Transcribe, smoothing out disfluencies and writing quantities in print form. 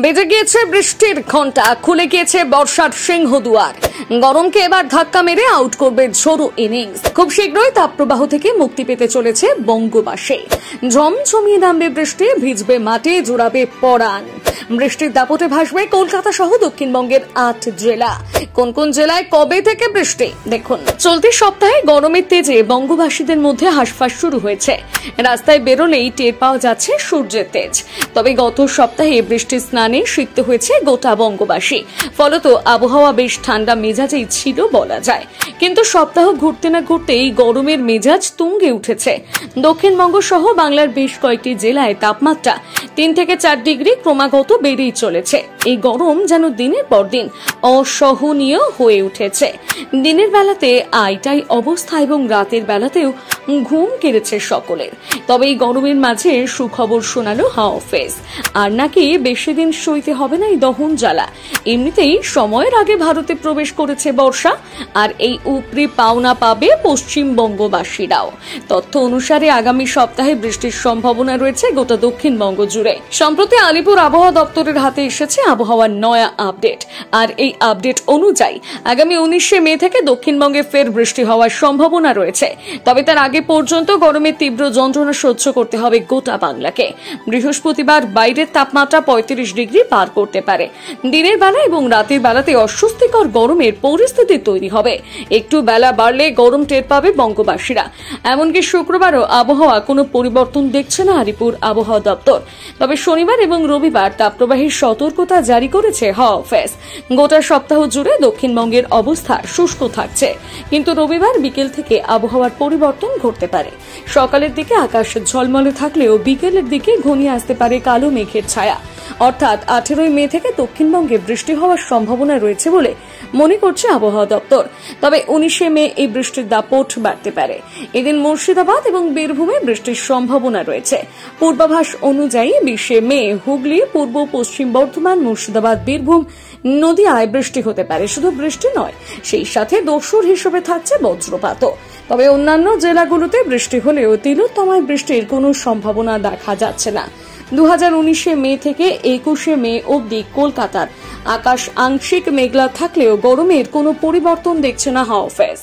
বেজে গিয়েছে বৃষ্টির ঘন্টা, খুলে গিয়েছে বর্ষার সিংহদুয়ার। গরমকে এবার ধাক্কা মেরে আউট করবে ঝোড়ো ইনিংস। খুব শীঘ্রই তাপপ্রবাহ থেকে মুক্তি পেতে চলেছে বঙ্গবাসী। ঝমঝমিয়ে নামবে বৃষ্টি, ভিজবে মাটি, জোড়াবে পরাণ। বৃষ্টির দাপটে ভাসবে কলকাতা সহ দক্ষিণবঙ্গের 8 জেলা। কোন কোন জেলায় কবে থেকে বৃষ্টি দেখুন। চলতি সপ্তাহে গরমের তেজে বঙ্গবাসীদের মধ্যে হাঁসফাঁস শুরু হয়েছে। রাস্তায় বেরোলেই টের পাওয়া যাচ্ছে সূর্যের তেজ। তবে গত সপ্তাহে বৃষ্টির স্নানে সিক্ত হয়েছে গোটা বঙ্গবাসী। ফলত আবহাওয়া বেশ ঠান্ডা মেজাজেই ছিল বলা যায়। কিন্তু সপ্তাহ ঘুরতে না ঘুরতেই গরমের মেজাজ তুঙ্গে উঠেছে। দক্ষিণবঙ্গ সহ বাংলার বেশ কয়েকটি জেলায় তাপমাত্রা 3 থেকে 4 ডিগ্রি ক্রমাগত বেড়েই চলেছে। এই গরম যেন দিনের পর দিন অসহনীয় হয়ে উঠেছে। দিনের বেলাতে আইটাই অবস্থা এবং রাতের বেলাতেও ঘুম কেড়েছে সকলের। তবে এই গরমের মাঝে সুখবর শোনালো হাওয়া অফিস। আর নাকি বেশি দিন সইতে হবে না এই দহন জ্বালা। এমনিতেই সময়ের আগে ভারতে প্রবেশ করেছে বর্ষা, আর এই উপরি পাওনা পাবে পশ্চিমবঙ্গবাসীরাও। তথ্য অনুসারে আগামী সপ্তাহে বৃষ্টির সম্ভাবনা রয়েছে গোটা দক্ষিণবঙ্গ জুড়ে। সম্প্রতি আলিপুর আবহাওয়া দপ্তরের হাতে এসেছে আবহাওয়ার নয়া আপডেট। আর এই আপডেট অনুযায়ী আগামী 19শে মে থেকে দক্ষিণবঙ্গে ফের বৃষ্টি হওয়ার সম্ভাবনা রয়েছে। তবে তার আগে পর্যন্ত গরমের তীব্র যন্ত্রণা সহ্য করতে হবে গোটা বাংলাকে। বৃহস্পতিবার বাইরের তাপমাত্রা 35 ডিগ্রি পার করতে পারে। দিনের বেলা এবং রাতের বেলাতে অস্বস্তিকর গরমের পরিস্থিতি তৈরি হবে। একটু বেলা বাড়লে গরম টের পাবে বঙ্গবাসীরা। এমনকি শুক্রবারও আবহাওয়া কোনো পরিবর্তন দেখছে না আলিপুর আবহাওয়া দপ্তর। তবে শনিবার এবং রবিবার তাপপ্রবাহের সতর্কতা জারি করেছে হাওয়া অফিস। গোটা সপ্তাহ জুড়ে দক্ষিণবঙ্গের অবস্থা শুষ্ক থাকছে, কিন্তু রবিবার বিকেল থেকে আবহাওয়ার পরিবর্তন ঘটতে পারে। সকালের দিকে আকাশ ঝলমলে থাকলেও বিকেলের দিকে ঘনিয়ে আসতে পারে কালো মেঘের ছায়া। অর্থাৎ 18 মে থেকে দক্ষিণবঙ্গে বৃষ্টি হওয়ার সম্ভাবনা রয়েছে বলে মনে করছে আবহাওয়া দপ্তর। তবে 19শে মে এই বৃষ্টির দাপট বাড়তে পারে। এদিন মুর্শিদাবাদ এবং বীরভূমে বৃষ্টির সম্ভাবনা রয়েছে। পূর্বাভাস অনুযায়ী 20শে মে হুগলি, পূর্ব পশ্চিম বর্ধমান, মুর্শিদাবাদ, বীরভূম, নদিয়ায় বৃষ্টি হতে পারে। শুধু বৃষ্টি নয়, সেই সাথে দস্যুর হিসেবে থাকছে বজ্রপাতও। তবে অন্যান্য জেলাগুলোতে বৃষ্টি হলেও তিলোত্তমায় বৃষ্টির কোনো সম্ভাবনা দেখা যাচ্ছে না। 2019শে মে থেকে 21শে মে অবধি কলকাতার আকাশ আংশিক মেঘলা থাকলেও গরমের কোনো পরিবর্তন দেখছে না হাওয়া অফিস।